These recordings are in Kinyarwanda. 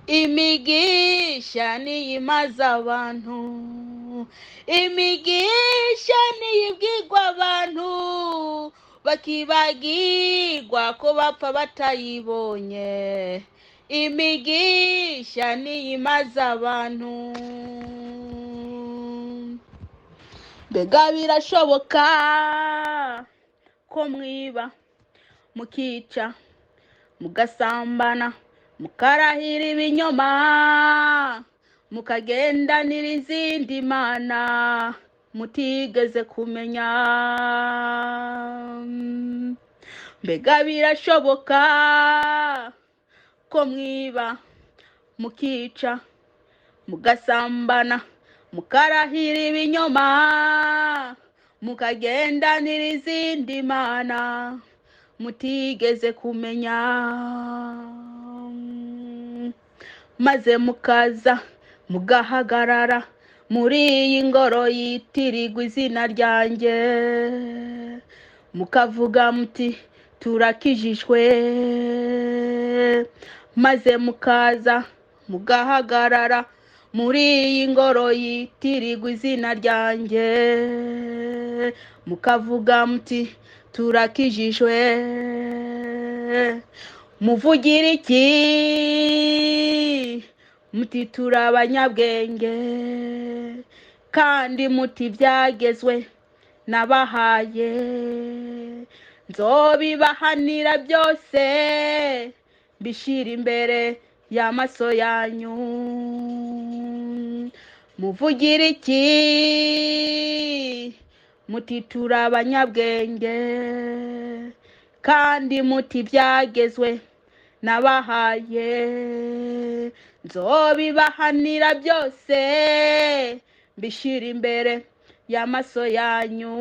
imigisha niyimaze abantu, imigisha niyibwirwa abantu bakibagirwa ko bapfa batayibonye, imigisha niyimaze abantu. Mbega birashoboka ko mwiba, mukica, mugasambana, mukarahira ibinyoma, mukagendanira izindi mana mutigeze kumenya. Mbega birashoboka ko mwiba, mukica, mugasambana, mukarahira ibinyoma, mukagendanira izindi mana mutigeze kumenya, maze mukaza mugahagarara muri iyi ngoro yitirirwa izina ryanjye, mukavuga muti turakijijwe, maze mukaza mugahagarara muri iyi ngoro yitirirwa izina ryanjye, mukavuga muti turakijijwe. Muvugira iki? Muti turi abanyabwenge, kandi muti byagezwe nabahaye nzobibahanira byose mbishira imbere y'amaso yanyu. Muvugira iki? Muti turi abanyabwenge, kandi muti byagezwe nabahaye nzobibahanira byose mbishira imbere y'amaso yanyu,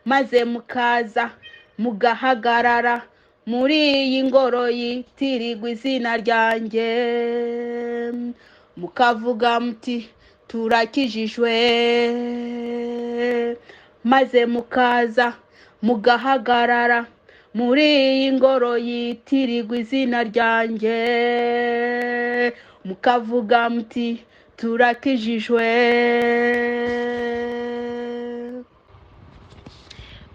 maze mukaza mugahagarara muri iyi ngoro yitirirwa izina ryanjye, mukavuga muti turakijijwe, maze mukaza mugahagarara muri iyi ngoro yitirirwa izina ryanjye, mukavuga muti turakijijwe.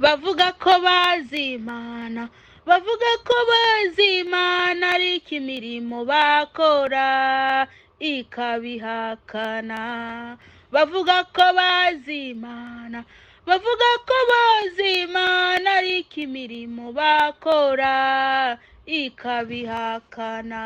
Bavuga ko bazi Imana, bavuga ko bazi Imana, ariko imirimo bakora ikabihakana. Bavuga ko bazi Imana, bavuga ko bazi Imana, ariko imirimo bakora ikabihakana.